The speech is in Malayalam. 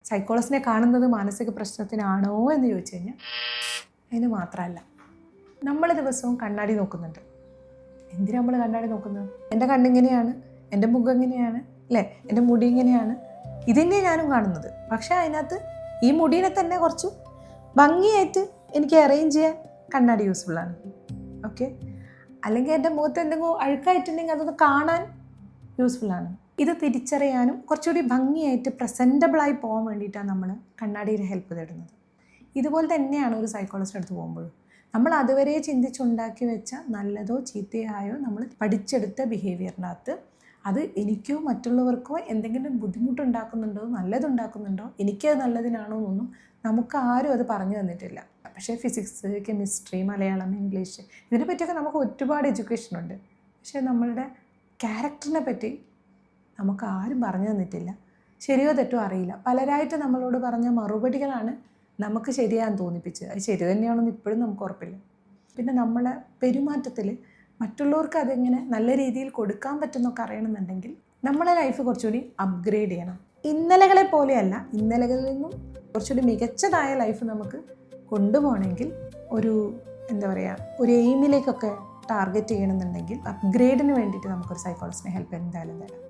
സൈക്കോളജിസ്റ്റിനെ കാണുന്നത് മാനസിക പ്രശ്നത്തിനാണോ എന്ന് ചോദിച്ചു കഴിഞ്ഞാൽ അതിന് മാത്രമല്ല. നമ്മൾ ദിവസവും കണ്ണാടി നോക്കുന്നുണ്ട്. എന്തിനാ നമ്മൾ കണ്ണാടി നോക്കുന്നത്? എൻ്റെ കണ്ണിങ്ങനെയാണ്, എൻ്റെ മുഖം ഇങ്ങനെയാണ്, അല്ലേ, എൻ്റെ മുടി ഇങ്ങനെയാണ്, ഇതന്നെയാണ് ഞാനും കാണുന്നത്. പക്ഷേ അതിനകത്ത് ഈ മുടീനെ തന്നെ കുറച്ച് ഭംഗിയായിട്ട് എനിക്ക് അറേഞ്ച് ചെയ്യാൻ കണ്ണാടി യൂസ്ഫുള്ളാണ്. ഓക്കെ, അല്ലെങ്കിൽ എൻ്റെ മുഖത്ത് എന്തെങ്കിലും അഴുക്കായിട്ടുണ്ടെങ്കിൽ അതൊന്ന് കാണാൻ യൂസ്ഫുള്ളാണ്. ഇത് തിരിച്ചറിയാനും കുറച്ചുകൂടി ഭംഗിയായിട്ട് പ്രസൻറ്റബിളായി പോകാൻ വേണ്ടിയിട്ടാണ് നമ്മൾ കണ്ണാടിയുടെ ഹെൽപ്പ് തേടുന്നത്. ഇതുപോലെ തന്നെയാണ് ഒരു സൈക്കോളജിസ്റ്റ് അടുത്ത് പോകുമ്പോഴും. നമ്മൾ അതുവരെ ചിന്തിച്ചുണ്ടാക്കി വെച്ച നല്ലതോ ചീത്തയായോ നമ്മൾ പഠിച്ചെടുത്ത ബിഹേവിയറിനകത്ത് അത് എനിക്കോ മറ്റുള്ളവർക്കോ എന്തെങ്കിലും ബുദ്ധിമുട്ടുണ്ടാക്കുന്നുണ്ടോ നല്ലതുണ്ടാക്കുന്നുണ്ടോ എനിക്കത് നല്ലതിനാണോ എന്നൊന്നും നമുക്ക് ആരും അത് പറഞ്ഞു തന്നിട്ടില്ല. പക്ഷേ ഫിസിക്സ്, കെമിസ്ട്രി, മലയാളം, ഇംഗ്ലീഷ് ഇതിനെ പറ്റിയൊക്കെ നമുക്ക് ഒരുപാട് എഡ്യൂക്കേഷനുണ്ട്. പക്ഷേ നമ്മളുടെ ക്യാരക്ടറിനെ പറ്റി നമുക്ക് ആരും പറഞ്ഞു തന്നിട്ടില്ല. ശരിയോ തെറ്റോ അറിയില്ല. പലരായിട്ട് നമ്മളോട് പറഞ്ഞ മറുപടികളാണ് നമുക്ക് ശരിയാന്ന് തോന്നിപ്പിച്ചത്. അത് ശരി തന്നെയാണെന്ന് ഇപ്പോഴും നമുക്ക് ഉറപ്പില്ല. പിന്നെ നമ്മളെ പെരുമാറ്റത്തിൽ മറ്റുള്ളവർക്ക് അതെങ്ങനെ നല്ല രീതിയിൽ കൊടുക്കാൻ പറ്റുന്നൊക്കെ അറിയണമെന്നുണ്ടെങ്കിൽ നമ്മളെ ലൈഫ് കുറച്ചുകൂടി അപ്ഗ്രേഡ് ചെയ്യണം. ഇന്നലകളെ പോലെയല്ല, ഇന്നലകളിൽ നിന്നും കുറച്ചുകൂടി മികച്ചതായ ലൈഫ് നമുക്ക് കൊണ്ടുപോകണമെങ്കിൽ ഒരു ഒരു എയിമിലേക്കൊക്കെ ടാർഗറ്റ് ചെയ്യണമെന്നുണ്ടെങ്കിൽ അപ്ഗ്രേഡിന് വേണ്ടിയിട്ട് നമുക്കൊരു സൈക്കോളജിസ്റ്റിനെ ഹെൽപ്പ് എന്തായാലും തരാം.